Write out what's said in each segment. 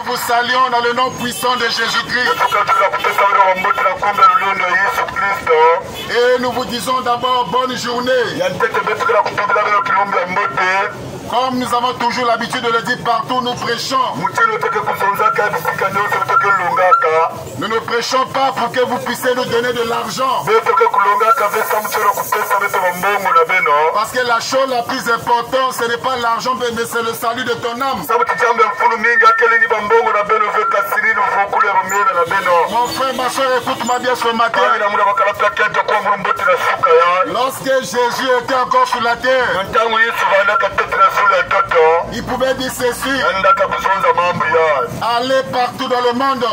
Nous vous saluons dans le nom puissant de Jésus-Christ. Et nous vous disons d'abord bonne journée. Comme nous avons toujours l'habitude de le dire partout, nous prêchons. Nous ne prêchons pas pour que vous puissiez nous donner de l'argent. Parce que la chose la plus importante, ce n'est pas l'argent, mais c'est le salut de ton âme. Mon frère, ma soeur, écoute-moi bien ce matin. Lorsque Jésus était encore sur la terre, il pouvait dire ceci: allez partout dans le monde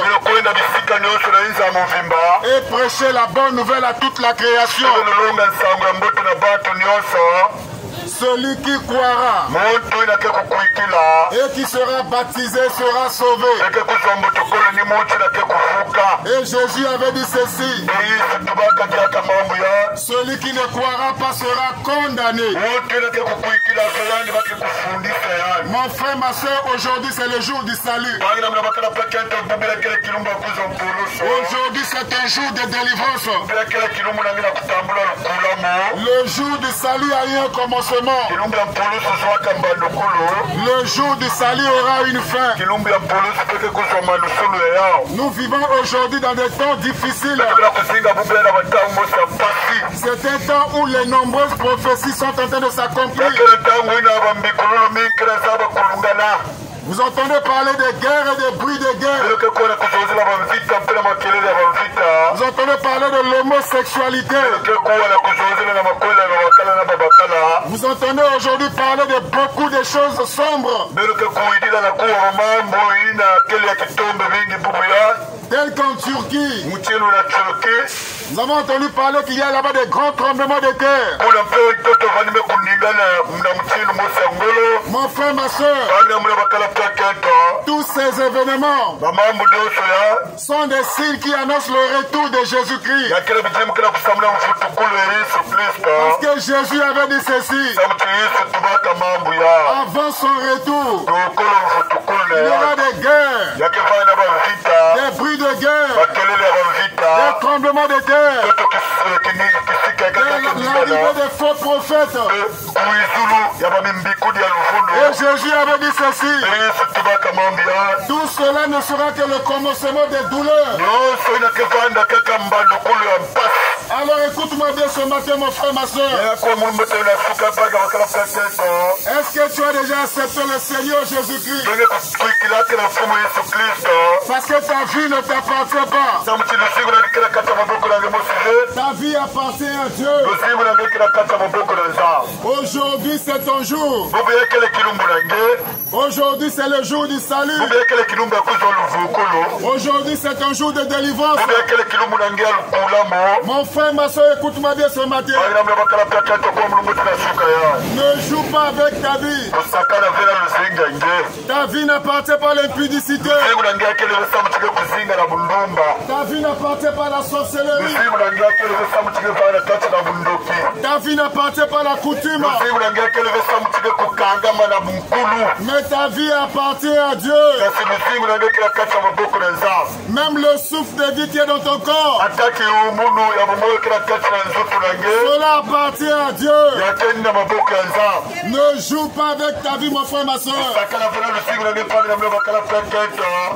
et prêcher la bonne nouvelle à toute la création. Celui qui croira et qui sera baptisé sera sauvé. Et Jésus avait dit ceci: celui qui ne croira pas sera condamné. Mon frère, ma soeur, aujourd'hui c'est le jour du salut. Aujourd'hui c'est un jour de délivrance. Le jour du salut a eu un commencement. Le jour du salut aura une fin. Nous vivons aujourd'hui dans des temps difficiles. C'est un temps où les nombreuses prophéties sont en train de s'accomplir. Vous entendez parler de guerre et de bruits de guerre. Vous entendez parler de l'homosexualité. Vous entendez aujourd'hui parler de beaucoup de choses sombres. Tel qu'en Turquie. Nous avons entendu parler qu'il y a là-bas des grands tremblements de terre. Mon frère, ma soeur, tous ces événements sont des signes qui annoncent le retour de Jésus-Christ. Parce que Jésus avait dit ceci: avant son retour, il y aura des guerres, des bruits de guerre, des tremblements de terre, l'arrivée des faux prophètes. Et Jésus avait dit ceci: tout cela ne sera que le commencement des douleurs. Alors écoute-moi bien ce matin, mon frère, ma soeur. Est-ce que tu as déjà accepté le Seigneur Jésus-Christ? Parce que ta vie ne t'appartient pas. Ta vie appartient à Dieu. Aujourd'hui c'est ton jour. Aujourd'hui c'est le jour du salut. Aujourd'hui c'est un jour de délivrance. Mon frère, ma soeur, écoute-moi bien ce matin. Ne joue pas avec ta vie. Ta vie n'appartient pas à l'impudicité. Ta vie n'appartient pas à la sorcellerie. Ta vie n'appartient pas à la coutume. Mais ta vie appartient à Dieu. Même le souffle de vie qui est dans ton corps, cela appartient à Dieu. Ne joue pas avec ta vie, mon frère, ma soeur.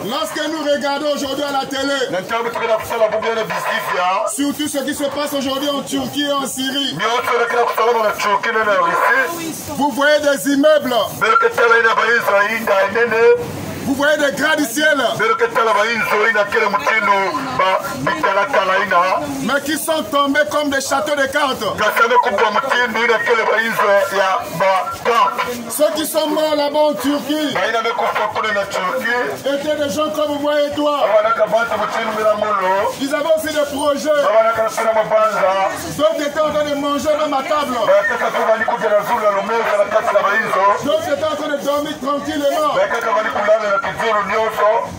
Lorsque nous regardons aujourd'hui à la télé, surtout ce qui se passe aujourd'hui en Turquie et en Syrie, vous voyez des immeubles, vous voyez des gratte-ciel, mais qui sont tombés comme des châteaux de cartes. Ceux qui sont morts là-bas en Turquie étaient des gens comme moi et toi. Ils avaient aussi des projets. D'autres étaient en train de manger même à table. D'autres étaient en train de dormir tranquillement.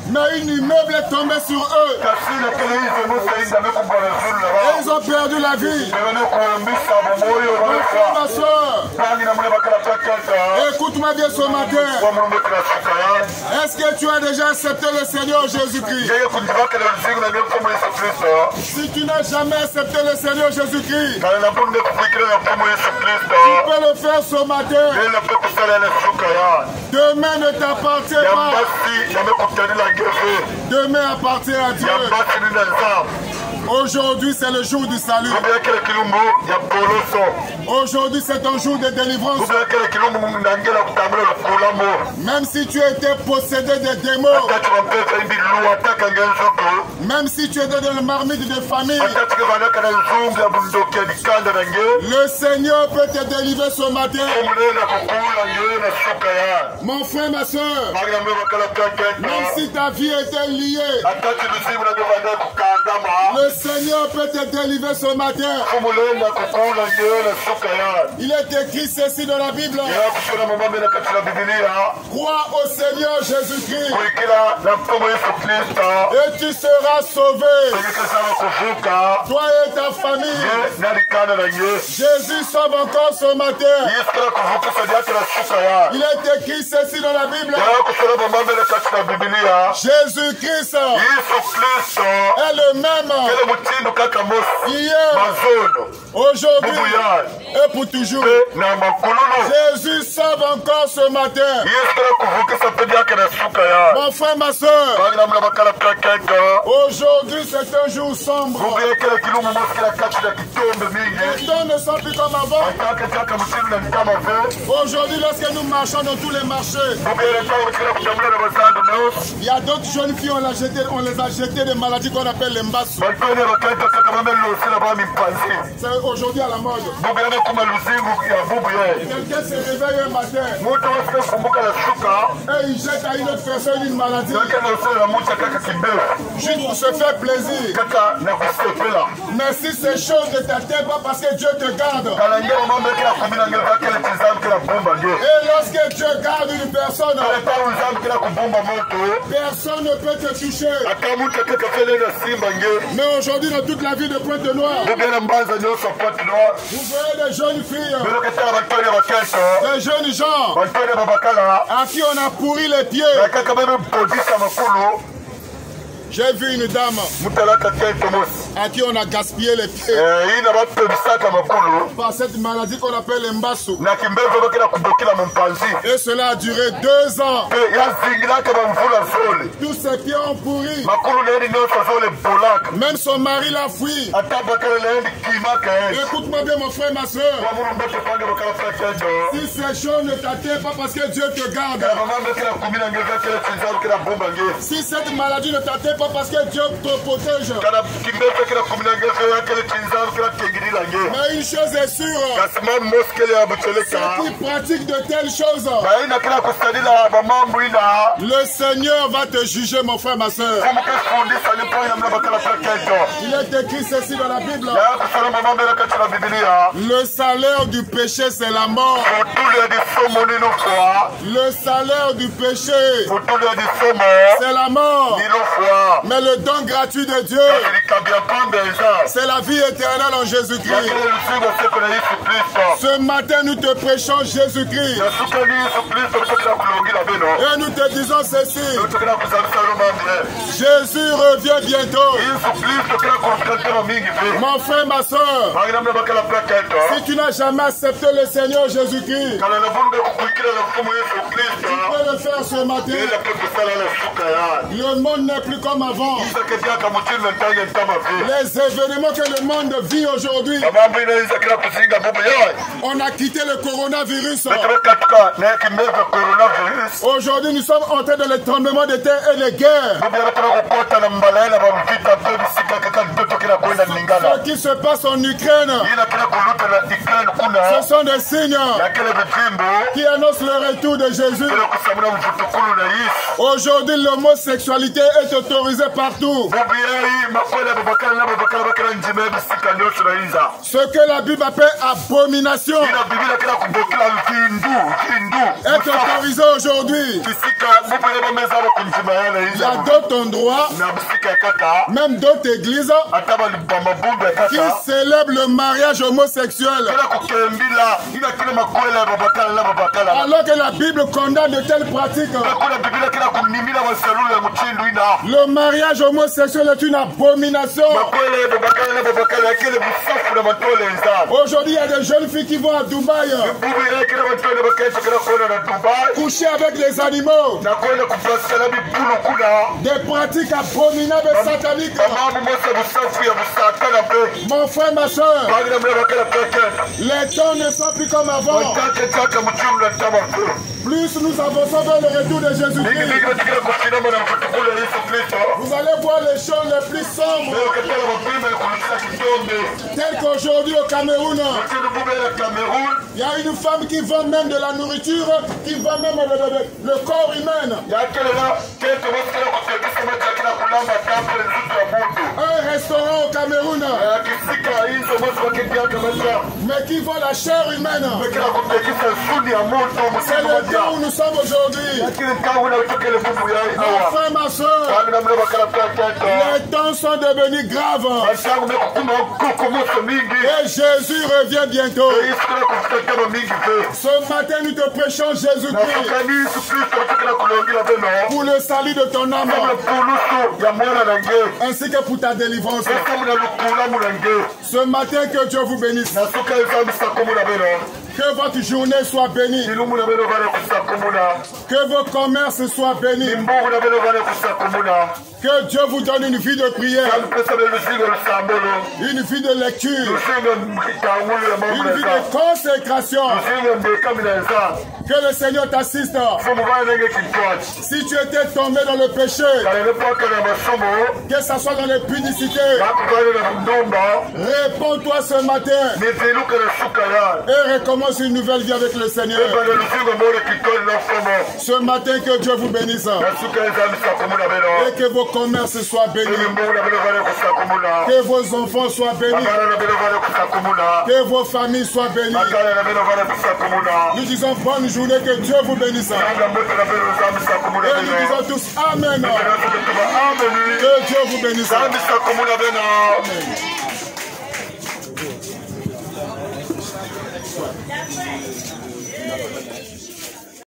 Mais une immeuble est tombé sur eux. Et ils ont perdu la vie. Ma soeur, écoute-moi bien ce matin. Est-ce que tu as déjà accepté le Seigneur Jésus-Christ? Si tu n'as jamais accepté le Seigneur Jésus-Christ, tu peux le faire ce matin. Demain ne t'appartient pas. Demain appartient à Dieu. Aujourd'hui, c'est le jour du salut. Aujourd'hui, c'est un jour de délivrance. Même si tu étais possédé des démons, même si tu étais dans le marmite de famille, le Seigneur peut te délivrer ce matin. Mon frère, ma soeur, même si ta vie était liée, le Seigneur peut te délivrer ce matin. Il est écrit ceci dans la Bible. Crois au Seigneur Jésus-Christ et tu seras sauvé. Toi et ta famille. Jésus sauve encore ce matin. Il est écrit ceci dans la Bible. Jésus-Christ est le même hier, aujourd'hui et pour toujours. Jésus sauve encore ce matin. Mon frère, ma soeur, aujourd'hui c'est un jour sombre. Les temps ne sont plus comme avant. Aujourd'hui, lorsque nous marchons dans tous les marchés, il y a d'autres jeunes filles, on les a jetées des maladies qu'on appelle les mbassu. C'est aujourd'hui à la mode. Quelqu'un se réveille un matin et il jette à une autre personne une maladie juste pour se faire plaisir. Mais si ces choses ne t'atteignent pas parce que Dieu te garde, et lorsque Dieu garde une personne, personne ne peut te toucher. Mais aujourd'hui, dans toute la ville de Pointe-Noire, vous voyez des jeunes filles, des jeunes gens à qui on a pourri les pieds. J'ai vu une dame à qui on a gaspillé les pieds par cette maladie qu'on appelle l'embassou. Et cela a duré 2 ans. Tous ses pieds ont pourri. Même son mari l'a fui. Écoute-moi bien, mon frère, ma soeur. Si ces choses ne t'atteignent pas parce que Dieu te garde, si cette maladie ne t'atteint pas parce que Dieu te protège, mais une chose est sûre, ceux qui pratiquent de telles choses, le Seigneur va te juger, mon frère, ma soeur. Il est écrit ceci dans la Bible. Le salaire du péché, c'est la mort. Le salaire du péché, c'est la mort. Mais le don gratuit de Dieu, c'est la vie éternelle en Jésus-Christ. Ce matin, nous te prêchons Jésus-Christ. Et nous te disons ceci. Jésus revient bientôt. Mon frère, ma soeur, si tu n'as jamais accepté le Seigneur Jésus-Christ, tu peux le faire ce matin. Le monde n'est plus comme avant. Les événements que le monde vit aujourd'hui, on a quitté le coronavirus. Aujourd'hui, nous sommes entrés dans les tremblements de terre et les guerres. Ce qui se passe en Ukraine, ce sont des signes qui annoncent le retour de Jésus. Aujourd'hui, l'homosexualité est autorisée autorisé partout. Ce que la Bible appelle abomination est autorisé aujourd'hui. Il y a d'autres endroits, même d'autres églises, qui célèbrent le mariage homosexuel. Alors que la Bible condamne de telles pratiques. Le mariage homosexuel est une abomination. Aujourd'hui, il y a des jeunes filles qui vont à Dubaï coucher avec les animaux. Des pratiques abominables et sataniques. Mon frère, ma soeur, les temps ne sont plus comme avant. Plus nous avançons vers le retour de Jésus-Christ, vous allez voir les choses les plus sombres. Tel qu'aujourd'hui au Cameroun, il y a une femme qui vend même de la nourriture, qui vend même le corps humain. Un restaurant au Cameroun, mais qui vend la chair humaine. C'est le temps où nous sommes aujourd'hui. Mon frère, ma soeur, les temps sont devenus graves. Et Jésus revient bientôt. Ce matin, nous te prêchons Jésus-Christ pour le salut de ton âme, ainsi que pour ta délivrance. Ce matin, que Dieu vous bénisse. Que votre journée soit bénie. Que vos commerces soient bénis. Que Dieu vous donne une vie de prière, une vie de lecture, une vie de consécration. Que le Seigneur t'assiste. Si tu étais tombé dans le péché, que ce soit dans les pudicités, réponds-toi ce matin et recommence une nouvelle vie avec le Seigneur. Ce matin, que Dieu vous bénisse et que vos commerces soient bénis, que vos enfants soient bénis, que vos familles soient bénies. Nous disons bonne journée, que Dieu vous bénisse. Et nous disons tous Amen. Que Dieu vous bénisse. Amen.